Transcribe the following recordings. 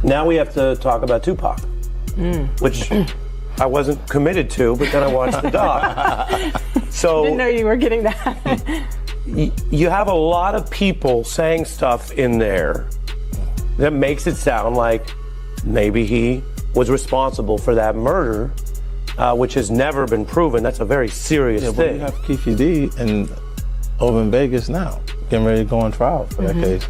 Now we have to talk about Tupac, which I wasn't committed to, but then I watched the doc. So Didn't know you were getting that. You have a lot of people saying stuff in there that makes it sound like maybe he was responsible for that murder, which has never been proven. That's a very serious thing. But you have Keefe D and over in Vegas now, getting ready to go on trial for that case.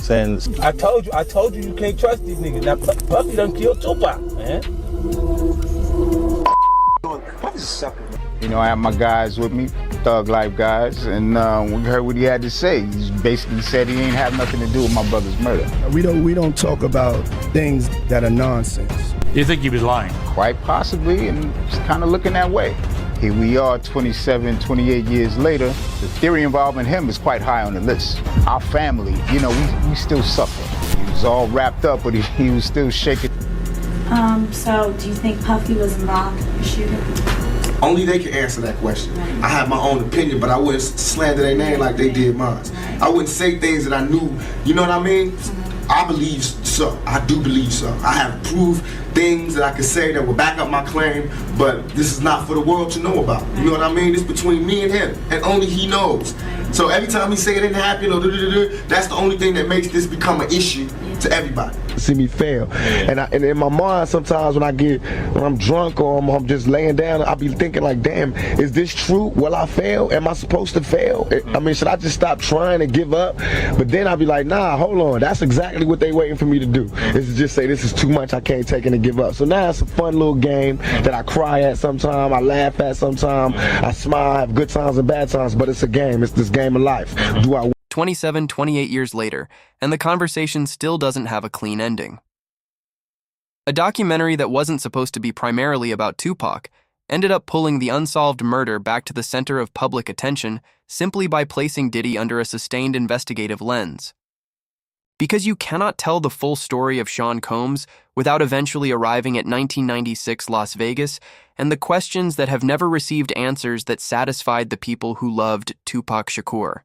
Saying, I told you can't trust these niggas. Now Puffy done killed Tupac, man. Puffy's a sucker. You know, I have my guys with me, Thug Life guys, and we heard what he had to say. He basically said he ain't have nothing to do with my brother's murder. We don't talk about things that are nonsense. You think he was lying? Quite possibly, and it's kind of looking that way. Here we are 27, 28 years later. The theory involving him is quite high on the list. Our family, you know, we still suffer. He was all wrapped up, but he was still shaking. So do you think Puffy was involved in the shooting? Only they can answer that question. Right. I have my own opinion, but I wouldn't slander their name like they did mine. Right. I wouldn't say things that I knew, you know what I mean? I believe so. I do believe so. I have proved things that I can say that will back up my claim, but this is not for the world to know about. You know what I mean? It's between me and him, and only he knows. So every time he say it didn't happen, or that's the only thing that makes this become an issue to everybody. See me fail, and in my mind sometimes when I'm drunk or I'm just laying down, I'll be thinking like, damn, is this true? Will I fail? Am I supposed to fail? I mean, should I just stop trying to give up? But then I'll be like, nah, hold on, that's exactly what they waiting for me to do, is to just say this is too much, I can't take it and give up. So now it's a fun little game that I cry at sometimes, I laugh at sometimes, I smile, I have good times and bad times, but it's a game, it's this game of life. 27, 28 years later, and the conversation still doesn't have a clean ending. A documentary that wasn't supposed to be primarily about Tupac ended up pulling the unsolved murder back to the center of public attention simply by placing Diddy under a sustained investigative lens. Because you cannot tell the full story of Sean Combs without eventually arriving at 1996 Las Vegas and the questions that have never received answers that satisfied the people who loved Tupac Shakur.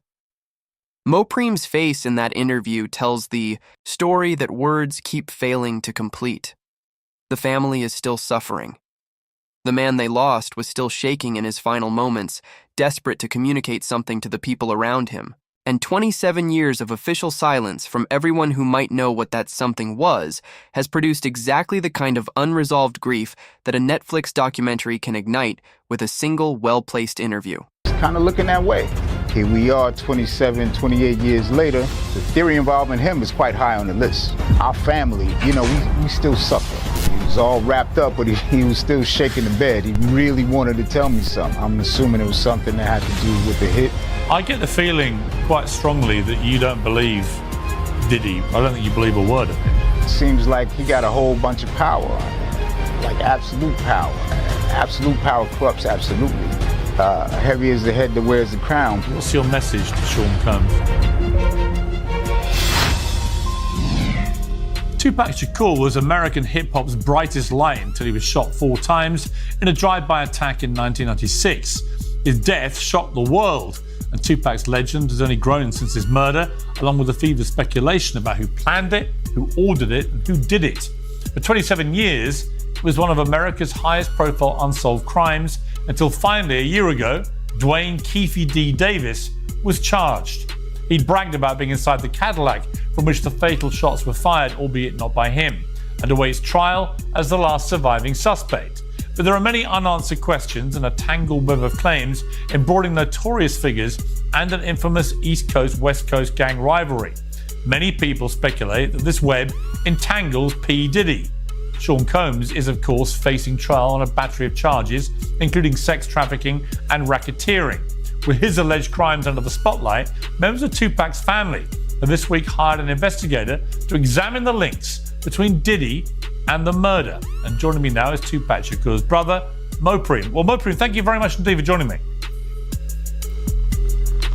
Mopreem's face in that interview tells the story that words keep failing to complete. The family is still suffering. The man they lost was still shaking in his final moments, desperate to communicate something to the people around him. And 27 years of official silence from everyone who might know what that something was has produced exactly the kind of unresolved grief that a Netflix documentary can ignite with a single well-placed interview. It's kind of looking that way. Here we are 27, 28 years later. The theory involving him is quite high on the list. Our family, you know, we still suffer. He was all wrapped up, but he was still shaking the bed. He really wanted to tell me something. I'm assuming it was something that had to do with the hit. I get the feeling quite strongly that you don't believe Diddy. I don't think you believe a word of it. It seems like he got a whole bunch of power, like absolute power. Absolute power corrupts absolutely. Heavy is the head that wears the crown. What's your message to Sean Combs? Tupac Shakur was American hip-hop's brightest light until he was shot 4 times in a drive-by attack in 1996. His death shocked the world, and Tupac's legend has only grown since his murder, along with the fever of speculation about who planned it, who ordered it, and who did it. For 27 years, it was one of America's highest-profile unsolved crimes, until finally, a year ago, Dwayne Keefe D. Davis was charged. He'd bragged about being inside the Cadillac from which the fatal shots were fired, albeit not by him, and awaits trial as the last surviving suspect. But there are many unanswered questions and a tangled web of claims embroidering notorious figures and an infamous East Coast-West Coast gang rivalry. Many people speculate that this web entangles P. Diddy. Sean Combs is, of course, facing trial on a battery of charges, including sex trafficking and racketeering. With his alleged crimes under the spotlight, members of Tupac's family have this week hired an investigator to examine the links between Diddy and the murder. And joining me now is Tupac Shakur's brother, Mopreem. Well, Mopreem, thank you very much indeed for joining me.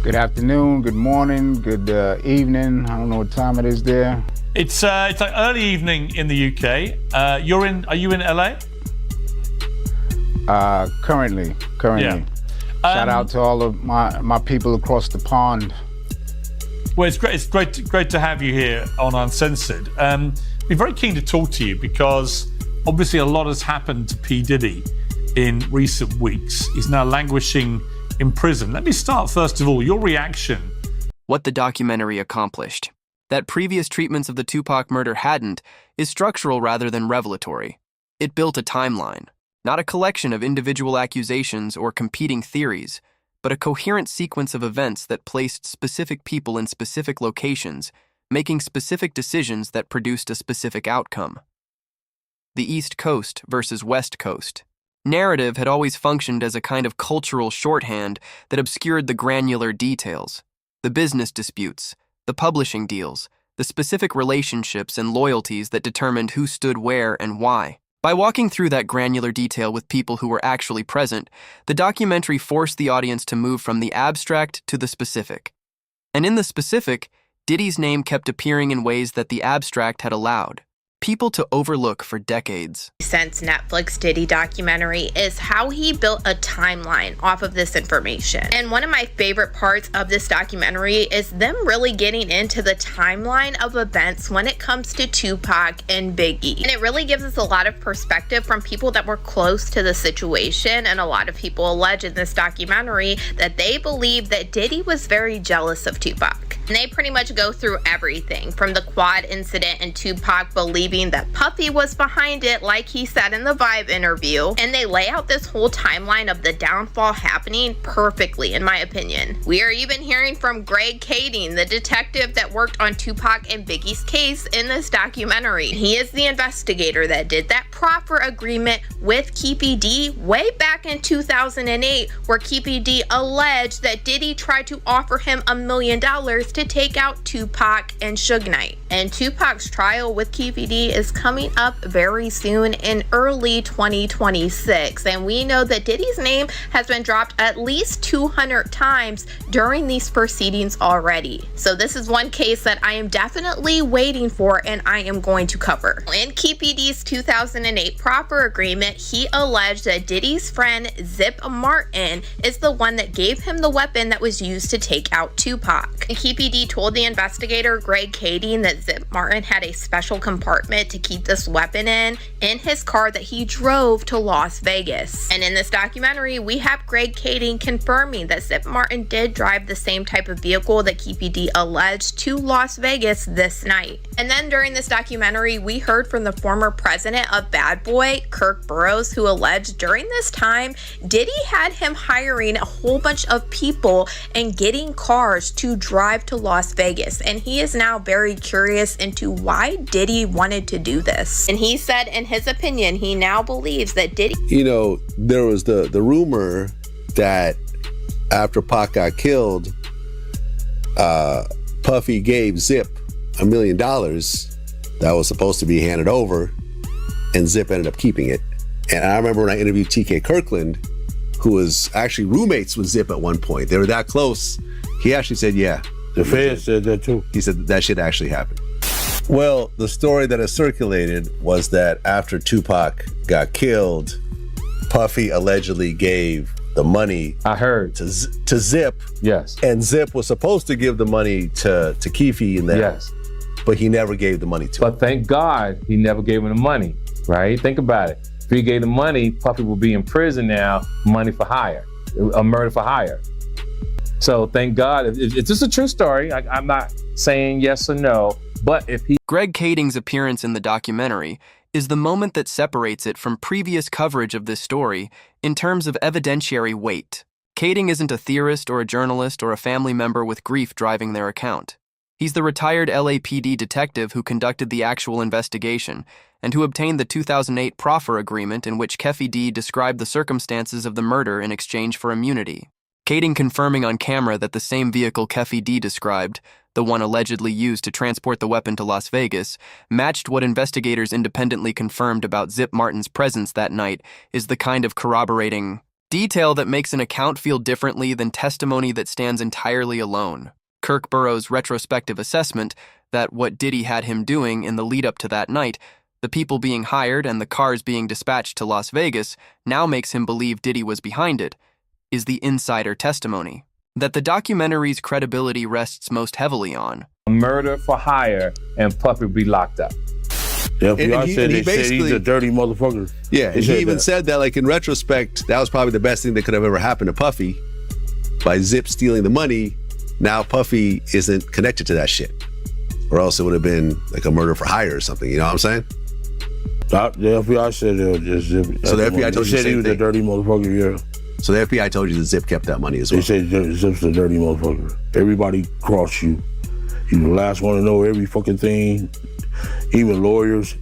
Good afternoon, good morning, good evening. I don't know what time it is there. It's like early evening in the UK. Are you in LA? Currently. Yeah. Shout out to all of my people across the pond. Well, it's great to have you here on Uncensored. Be very keen to talk to you because obviously a lot has happened to P. Diddy in recent weeks. He's now languishing in prison. Let me start, first of all, your reaction. What the documentary accomplished, that previous treatments of the Tupac murder hadn't, is structural rather than revelatory. It built a timeline, not a collection of individual accusations or competing theories, but a coherent sequence of events that placed specific people in specific locations, making specific decisions that produced a specific outcome. The East Coast versus West Coast. Narrative had always functioned as a kind of cultural shorthand that obscured the granular details, the business disputes, the publishing deals, the specific relationships and loyalties that determined who stood where and why. By walking through that granular detail with people who were actually present, the documentary forced the audience to move from the abstract to the specific. And in the specific, Diddy's name kept appearing in ways that the abstract had allowed people to overlook for decades. Since Netflix Diddy documentary is how he built a timeline off of this information. And one of my favorite parts of this documentary is them really getting into the timeline of events when it comes to Tupac and Biggie. And it really gives us a lot of perspective from people that were close to the situation, and a lot of people allege in this documentary that they believe that Diddy was very jealous of Tupac. And they pretty much go through everything from the quad incident and Tupac believing that Puffy was behind it, like he said in the Vibe interview, and they lay out this whole timeline of the downfall happening perfectly, in my opinion. We are even hearing from Greg Kading, the detective that worked on Tupac and Biggie's case in this documentary. He is the investigator that did that proffer agreement with Keefe D way back in 2008, where Keefe D alleged that Diddy tried to offer him $1 million to take out Tupac and Suge Knight. And Tupac's trial with Keefe D is coming up very soon in early 2026, and we know that Diddy's name has been dropped at least 200 times during these proceedings already. So this is one case that I am definitely waiting for and I am going to cover. In Keefe D's 2008 proffer agreement, he alleged that Diddy's friend Zip Martin is the one that gave him the weapon that was used to take out Tupac. And Keefe D told the investigator Greg Kading that Zip Martin had a special compartment to keep this weapon in his car that he drove to Las Vegas. And in this documentary, we have Greg Kading confirming that Zip Martin did drive the same type of vehicle that Keefe D alleged to Las Vegas this night. And then during this documentary, we heard from the former president of Bad Boy, Kirk Burroughs, who alleged during this time, Diddy had him hiring a whole bunch of people and getting cars to drive to Las Vegas. And he is now very curious into why Diddy wanted to do this. And he said in his opinion, he now believes that Diddy... You know, there was the rumor that after Pac got killed, Puffy gave Zip $1 million that was supposed to be handed over, and Zip ended up keeping it. And I remember when I interviewed TK Kirkland, who was actually roommates with Zip at one point. They were that close. He actually said, yeah. The Fed said that too. He said that shit actually happened. Well, the story that has circulated was that after Tupac got killed, Puffy allegedly gave the money. I heard to Zip. Yes. And Zip was supposed to give the money to Keefe in there. Yes. But he never gave the money to him. But thank God he never gave him the money, right? Think about it. If he gave the money, Puffy will be in prison now, money for hire, a murder for hire. So thank God. It's just a true story. I'm not saying yes or no, but if he... Greg Kading's appearance in the documentary is the moment that separates it from previous coverage of this story in terms of evidentiary weight. Kading isn't a theorist or a journalist or a family member with grief driving their account. He's the retired LAPD detective who conducted the actual investigation and who obtained the 2008 proffer agreement in which Keefe D described the circumstances of the murder in exchange for immunity. Kading confirming on camera that the same vehicle Keefe D described, the one allegedly used to transport the weapon to Las Vegas, matched what investigators independently confirmed about Zip Martin's presence that night is the kind of corroborating detail that makes an account feel differently than testimony that stands entirely alone. Kirk Burroughs' retrospective assessment that what Diddy had him doing in the lead-up to that night, the people being hired and the cars being dispatched to Las Vegas, now makes him believe Diddy was behind it, is the insider testimony. that the documentary's credibility rests most heavily on. Murder for hire, and Puffy would be locked up. The FBI said he's a dirty motherfucker. Yeah, and he even said that, like, in retrospect, that was probably the best thing that could have ever happened to Puffy. By Zip stealing the money, now Puffy isn't connected to that shit. Or else it would have been like a murder for hire or something, you know what I'm saying? The FBI said Zip. So the FBI told you the same he was thing. a dirty motherfucker, yeah. So the FBI told you that Zip kept that money as well. They said Zip's a dirty motherfucker. Everybody crossed you. You the last one to know every fucking thing. Even lawyers,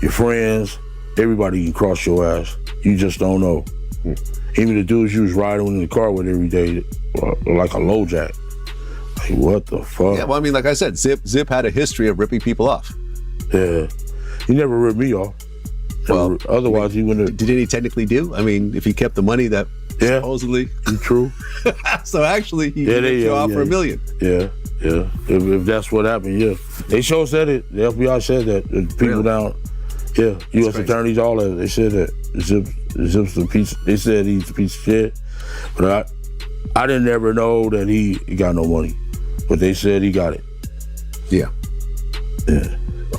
your friends, everybody can cross your ass. You just don't know. Even the dudes you was riding in the car with every day, like a low jack. Like, what the fuck? Yeah, well, I mean, like I said, Zip had a history of ripping people off. Yeah. He never ripped me off. Well, otherwise he wouldn't have. Did he technically do? I mean, if he kept the money that supposedly. True. So actually, he ripped you off for $1 million. Yeah. If that's what happened, yeah. They sure said it. The FBI said that. The people down, U.S. attorneys, all that. They said that. Zip's a piece. They said he's a piece of shit. But I didn't ever know that he got no money. But they said he got it. Yeah. Yeah.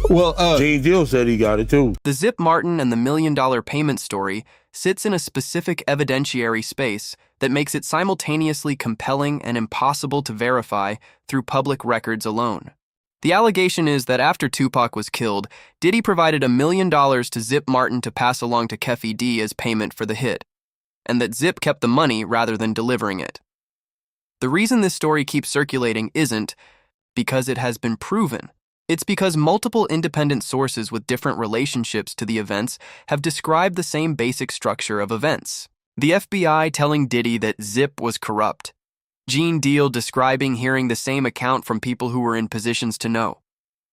Well, Gene Deal said he got it too. The Zip Martin and the $1 million payment story sits in a specific evidentiary space that makes it simultaneously compelling and impossible to verify through public records alone. The allegation is that after Tupac was killed, Diddy provided $1 million to Zip Martin to pass along to Keffe D as payment for the hit, and that Zip kept the money rather than delivering it. The reason this story keeps circulating isn't because it has been proven. It's because multiple independent sources with different relationships to the events have described the same basic structure of events. The FBI telling Diddy that Zip was corrupt. Gene Deal describing hearing the same account from people who were in positions to know.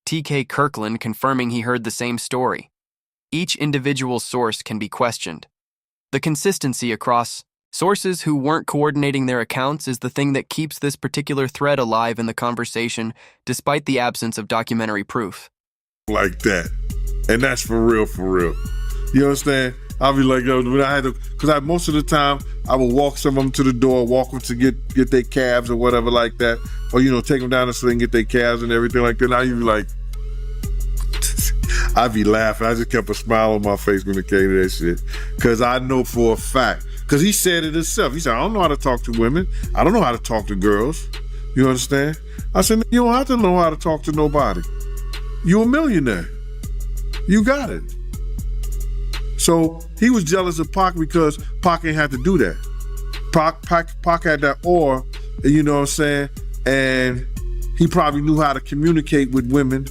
T.K. Kirkland confirming he heard the same story. Each individual source can be questioned. The consistency across sources who weren't coordinating their accounts is the thing that keeps this particular thread alive in the conversation, despite the absence of documentary proof. Like that. And that's for real, for real. You understand? I'll be like, yo, when I had to, because most of the time, I would walk some of them to the door, walk them to get their cabs or whatever like that. Or, take them down there so they can get their cabs and everything like that. And I'd be like, I'd be laughing. I just kept a smile on my face when it came to that shit. Because I know for a fact, because he said it himself. He said, I don't know how to talk to women. I don't know how to talk to girls. You understand? I said, you don't have to know how to talk to nobody. You're a millionaire. You got it. So he was jealous of Pac because Pac ain't had to do that. Pac had that aura, you know what I'm saying? And he probably knew how to communicate with women.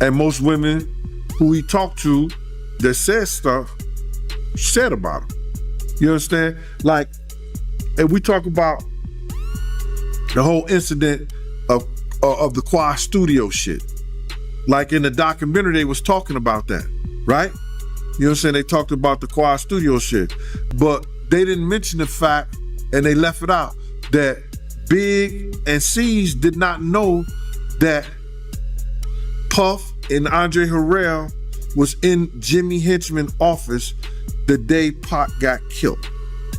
And most women who he talked to that said stuff said about him. You understand? Like, and we talk about the whole incident of the Quad Studio shit. Like in the documentary, they was talking about that, right? You know what I'm saying? They talked about the Quad Studio shit, but they didn't mention the fact, and they left it out, that Big and C's did not know that Puff and Andre Harrell was in Jimmy Henchman's office the day Pac got killed.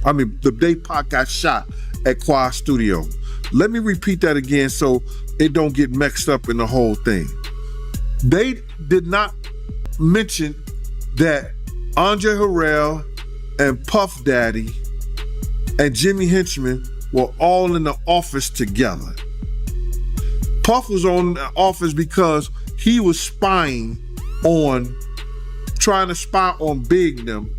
I mean, the day Pac got shot at Quad Studio. Let me repeat that again so it don't get mixed up in the whole thing. They did not mention that Andre Harrell and Puff Daddy and Jimmy Henchman were all in the office together. Puff was on the office because he was trying to spy on Big them,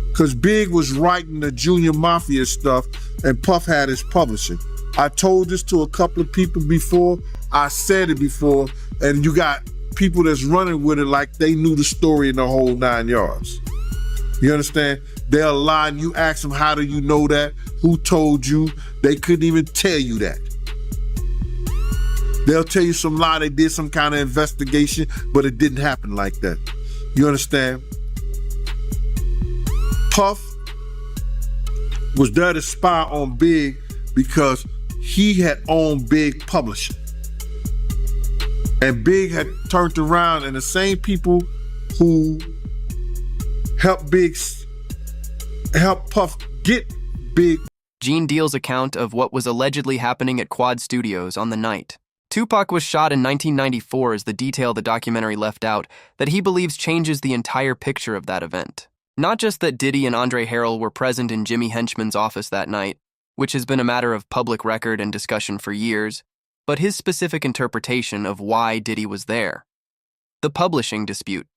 because Big was writing the Junior Mafia stuff and Puff had his publishing. I told this to a couple of people before, I said it before, and you got people that's running with it like they knew the story in the whole 9 yards. You understand? They'll lie and you ask them, how do you know that? Who told you? They couldn't even tell you that. They'll tell you some lie, they did some kind of investigation, but it didn't happen like that. You understand? Puff was there to spy on Big because he had owned Big Publishing. And Big had turned around, and the same people who helped Puff get Big Gene Deal's account of what was allegedly happening at Quad Studios on the night. Tupac was shot in 1994 is the detail the documentary left out that he believes changes the entire picture of that event. Not just that Diddy and Andre Harrell were present in Jimmy Henchman's office that night, which has been a matter of public record and discussion for years, but his specific interpretation of why Diddy was there. The publishing dispute,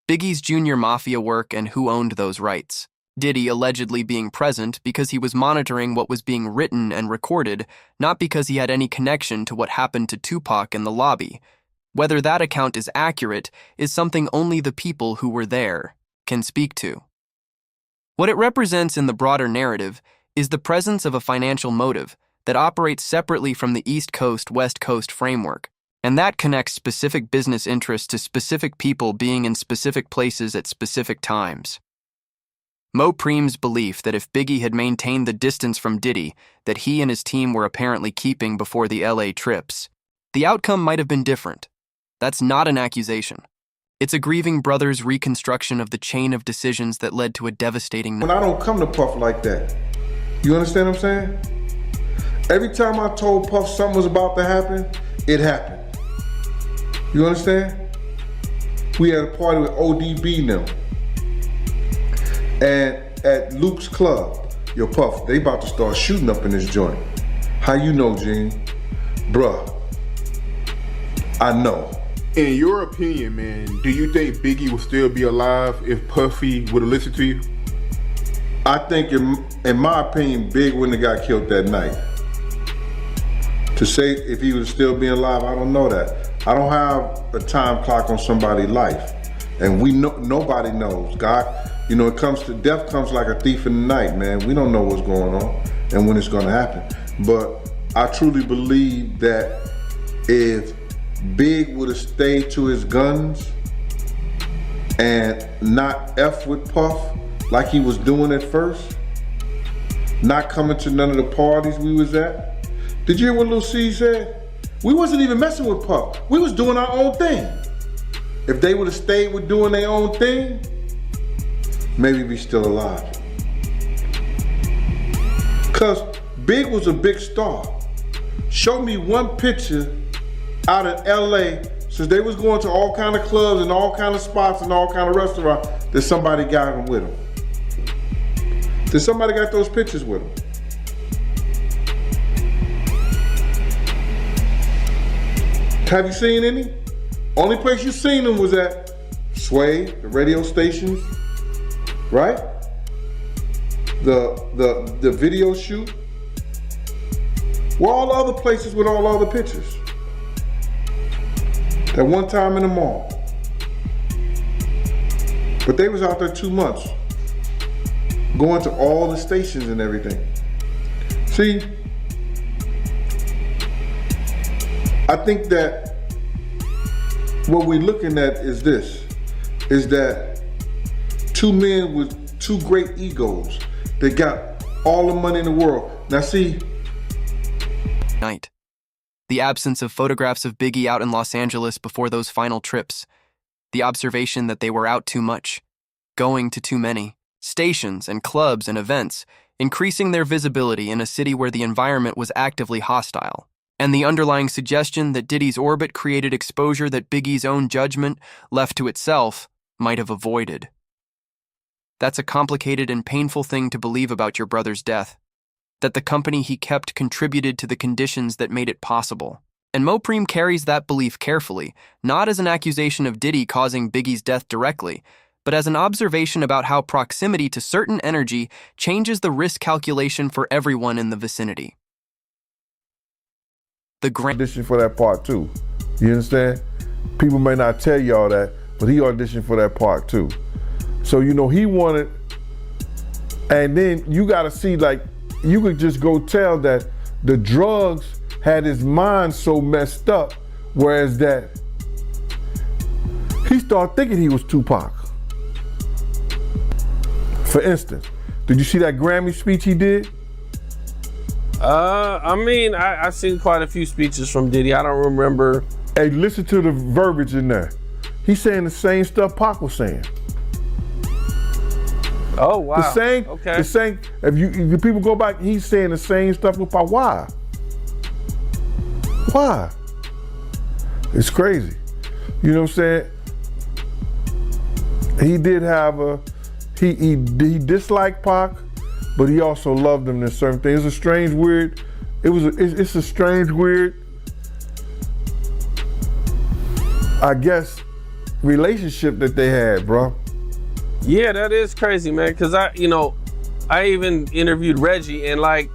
Biggie's junior mafia work and who owned those rights. Diddy allegedly being present because he was monitoring what was being written and recorded, not because he had any connection to what happened to Tupac in the lobby. Whether that account is accurate is something only the people who were there can speak to. What it represents in the broader narrative is the presence of a financial motive that operates separately from the East Coast-West Coast framework, and that connects specific business interests to specific people being in specific places at specific times. Mo Preem's belief that if Biggie had maintained the distance from Diddy that he and his team were apparently keeping before the LA trips, the outcome might have been different. That's not an accusation. It's a grieving brother's reconstruction of the chain of decisions that led to a devastating... When I don't come to Puff like that, you understand what I'm saying? Every time I told Puff something was about to happen, it happened. You understand? We had a party with ODB now. And at Luke's club, yo Puff, they about to start shooting up in this joint. How you know, Gene? Bruh, I know. In your opinion, man, do you think Biggie would still be alive if Puffy would have listened to you? I think, in my opinion, Big wouldn't have got killed that night. To say if he would still be alive, I don't know that. I don't have a time clock on somebody's life. And we know, nobody knows. God, you know, it comes to death comes like a thief in the night, man. We don't know what's going on and when it's gonna happen. But I truly believe that if Big would have stayed to his guns and not F with Puff like he was doing at first, not coming to none of the parties we was at. Did you hear what Lil C said? We wasn't even messing with Puff. We was doing our own thing. If they would have stayed with doing their own thing, maybe be still alive. Cause Big was a big star. Show me one picture out in LA, since they was going to all kind of clubs and all kind of spots and all kind of restaurants, that somebody got them with them. Did somebody got those pictures with them? Have you seen any? Only place you seen them was at Sway, the radio stations, right? The video shoot. Where all the other places with all the other pictures? That one time in the mall. But they was out there 2 months, going to all the stations and everything. See, I think that what we're looking at is this, is that two men with two great egos that got all the money in the world. Now see, night. The absence of photographs of Biggie out in Los Angeles before those final trips. The observation that they were out too much, going to too many stations and clubs and events, increasing their visibility in a city where the environment was actively hostile. And the underlying suggestion that Diddy's orbit created exposure that Biggie's own judgment, left to itself, might have avoided. That's a complicated and painful thing to believe about your brother's death. That the company he kept contributed to the conditions that made it possible. And Mo Preem carries that belief carefully, not as an accusation of Diddy causing Biggie's death directly, but as an observation about how proximity to certain energy changes the risk calculation for everyone in the vicinity. The auditioned for that part too. You understand? People may not tell y'all that, but he auditioned for that part too. So, you know, he wanted, and then you gotta see, like, you could just go tell that the drugs had his mind so messed up, whereas that he started thinking he was Tupac. For instance, did you see that Grammy speech he did? I mean, I've seen quite a few speeches from Diddy. I don't remember. Hey, listen to the verbiage in there. He's saying the same stuff Pac was saying. Oh wow. The same. Okay. The same. If people go back, he's saying the same stuff about why. Why? It's crazy. You know what I'm saying? He did have he disliked Pac, but he also loved him in certain things. It's a strange, weird. It's a strange, weird, I guess, relationship that they had, bro. Yeah, that is crazy, man. Cause I even interviewed Reggie, and like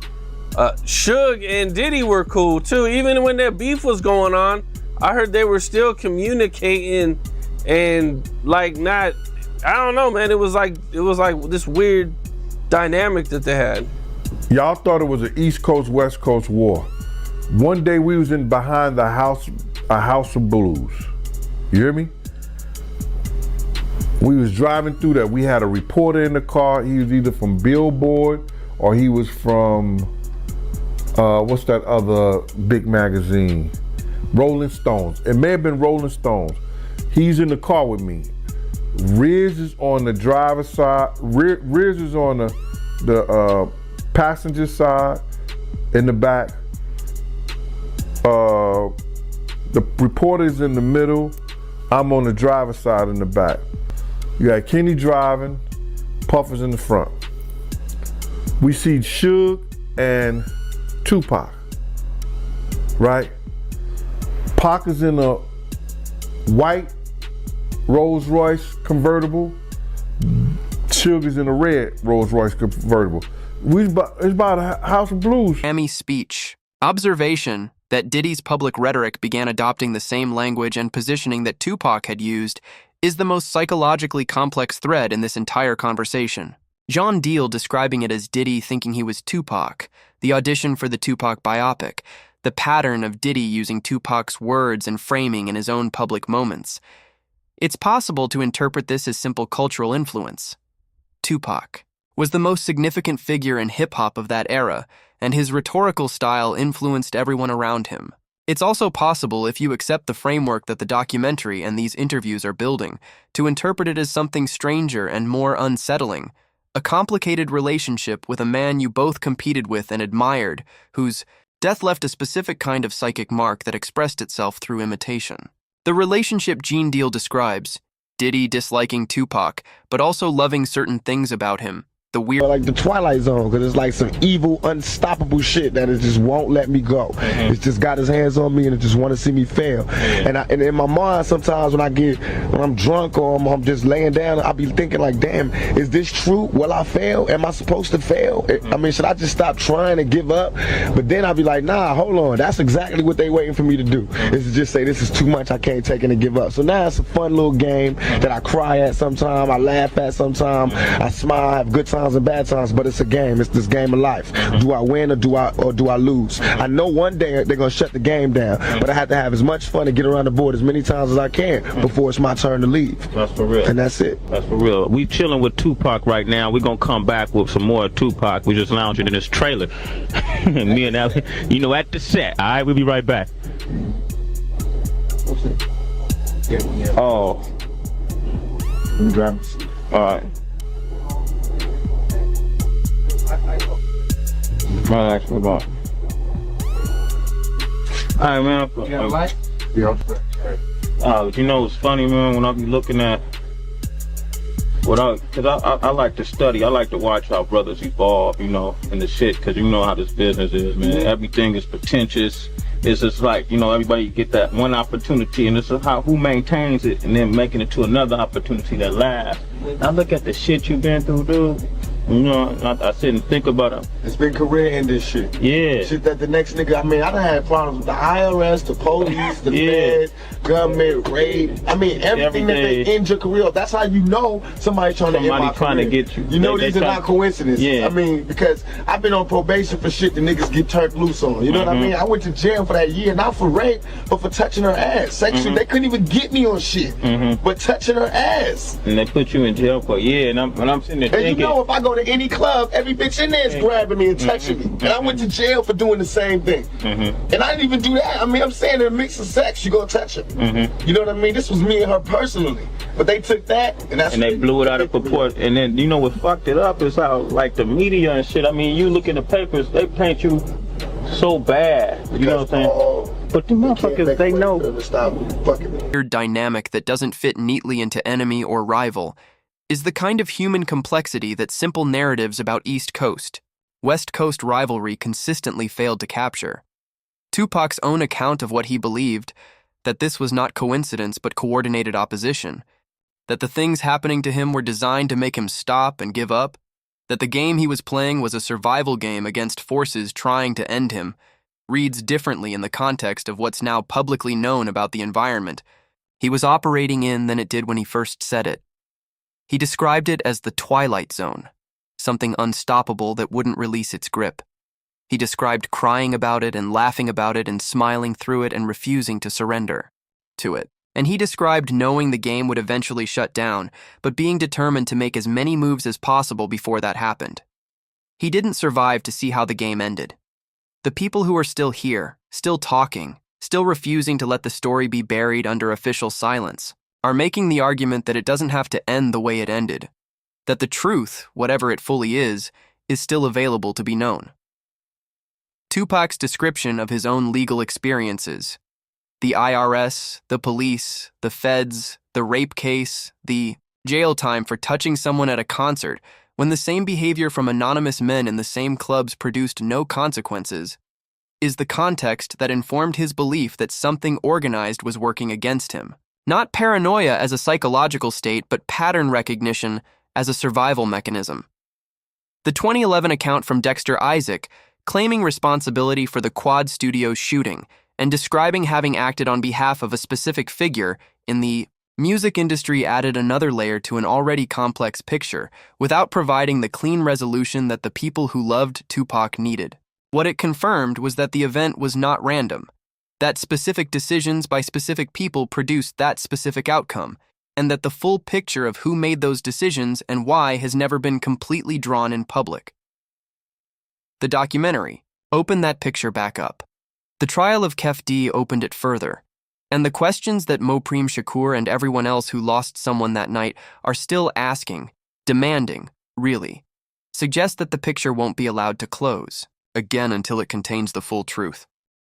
Suge and Diddy were cool too. Even when that beef was going on, I heard they were still communicating and like not. I don't know, man. It was like this weird dynamic that they had. Y'all thought it was an East Coast, West Coast war. One day we was in behind a house of blues. You hear me? We was driving through that. We had a reporter in the car. He was either from Billboard or he was from, what's that other big magazine? Rolling Stones. It may have been Rolling Stones. He's in the car with me. Riz is on the driver's side. Riz is on the passenger side in the back. The reporter's in the middle. I'm on the driver's side in the back. You got Kenny driving, Puffers in the front. We see Suge and Tupac, right? Pac is in a white Rolls Royce convertible. Suge is in a red Rolls Royce convertible. It's about a house of blues. Miami speech. Observation that Diddy's public rhetoric began adopting the same language and positioning that Tupac had used is the most psychologically complex thread in this entire conversation. John Deal describing it as Diddy thinking he was Tupac, the audition for the Tupac biopic, the pattern of Diddy using Tupac's words and framing in his own public moments. It's possible to interpret this as simple cultural influence. Tupac was the most significant figure in hip-hop of that era, and his rhetorical style influenced everyone around him. It's also possible, if you accept the framework that the documentary and these interviews are building, to interpret it as something stranger and more unsettling, a complicated relationship with a man you both competed with and admired, whose death left a specific kind of psychic mark that expressed itself through imitation. The relationship Gene Deal describes, Diddy disliking Tupac, but also loving certain things about him, the weird... Like the Twilight Zone, because it's like some evil, unstoppable shit that it just won't let me go. It's just got his hands on me and it just want to see me fail. And in my mind, sometimes when I'm drunk or I'm just laying down, I'll be thinking like, damn, is this true? Will I fail? Am I supposed to fail? I mean, should I just stop trying and give up? But then I'll be like, nah, hold on. That's exactly what they waiting for me to do. Is to just say, this is too much, I can't take it and give up. So now it's a fun little game that I cry at sometimes, I laugh at sometimes, I smile, I have good times and bad times, but it's a game. It's this game of life. Do I win or do I lose? I know one day they're gonna shut the game down, but I have to have as much fun and get around the board as many times as I can before it's my turn to leave. That's for real. And that's it. That's for real. We chilling with Tupac right now. We're gonna come back with some more Tupac. We just lounging in this trailer. Me and Al, at the set. All right, we'll be right back. Oh. All right. Relax, we're going. Alright, man. You got a light? Yeah. It's funny, man, when I be looking at because I like to study, I like to watch how brothers evolve, in the shit, because you know how this business is, man. Everything is pretentious. It's just like, everybody get that one opportunity, and it's who maintains it, and then making it to another opportunity that lasts. I look at the shit you've been through, dude. I sit and think about it. It's been career ending shit. Yeah. Shit that the next nigga, I done had problems with the IRS, the police, the Fed, government, rape. Everything that they end your career. That's how you know somebody's trying to end my career. To get you. These are not coincidences. Yeah. Because I've been on probation for shit the niggas get turned loose on. You know what I mean? I went to jail for that year, not for rape, but for touching her ass. Sexually, they couldn't even get me on shit, but touching her ass. And they put you in jail for a year, and I'm sitting there thinking. And if I go to any club, every bitch in there is grabbing me and touching me. And I went to jail for doing the same thing. And I didn't even do that. I'm saying in a mix of sex, you gonna touch her. You know what I mean? This was me and her personally. But they took that and they blew it out of proportion. And then you know what fucked it up is how like the media and shit. I mean, you look in the papers, they paint you so bad. You know what I'm saying? But the motherfuckers, they know. Weird dynamic that doesn't fit neatly into enemy or rival is the kind of human complexity that simple narratives about East Coast, West Coast rivalry consistently failed to capture. Tupac's own account of what he believed, that this was not coincidence but coordinated opposition, that the things happening to him were designed to make him stop and give up, that the game he was playing was a survival game against forces trying to end him, reads differently in the context of what's now publicly known about the environment he was operating in than it did when he first said it. He described it as the Twilight Zone, something unstoppable that wouldn't release its grip. He described crying about it and laughing about it and smiling through it and refusing to surrender to it. And he described knowing the game would eventually shut down, but being determined to make as many moves as possible before that happened. He didn't survive to see how the game ended. The people who are still here, still talking, still refusing to let the story be buried under official silence, are making the argument that it doesn't have to end the way it ended, that the truth, whatever it fully is still available to be known. Tupac's description of his own legal experiences, the IRS, the police, the feds, the rape case, the jail time for touching someone at a concert, when the same behavior from anonymous men in the same clubs produced no consequences, is the context that informed his belief that something organized was working against him. Not paranoia as a psychological state, but pattern recognition as a survival mechanism. The 2011 account from Dexter Isaac, claiming responsibility for the Quad Studios shooting and describing having acted on behalf of a specific figure in the music industry, added another layer to an already complex picture without providing the clean resolution that the people who loved Tupac needed. What it confirmed was that the event was not random, that specific decisions by specific people produced that specific outcome, and that the full picture of who made those decisions and why has never been completely drawn in public. The documentary opened that picture back up. The trial of Kef D opened it further, and the questions that Tupac Shakur and everyone else who lost someone that night are still asking, demanding, really, suggest that the picture won't be allowed to close, again until it contains the full truth.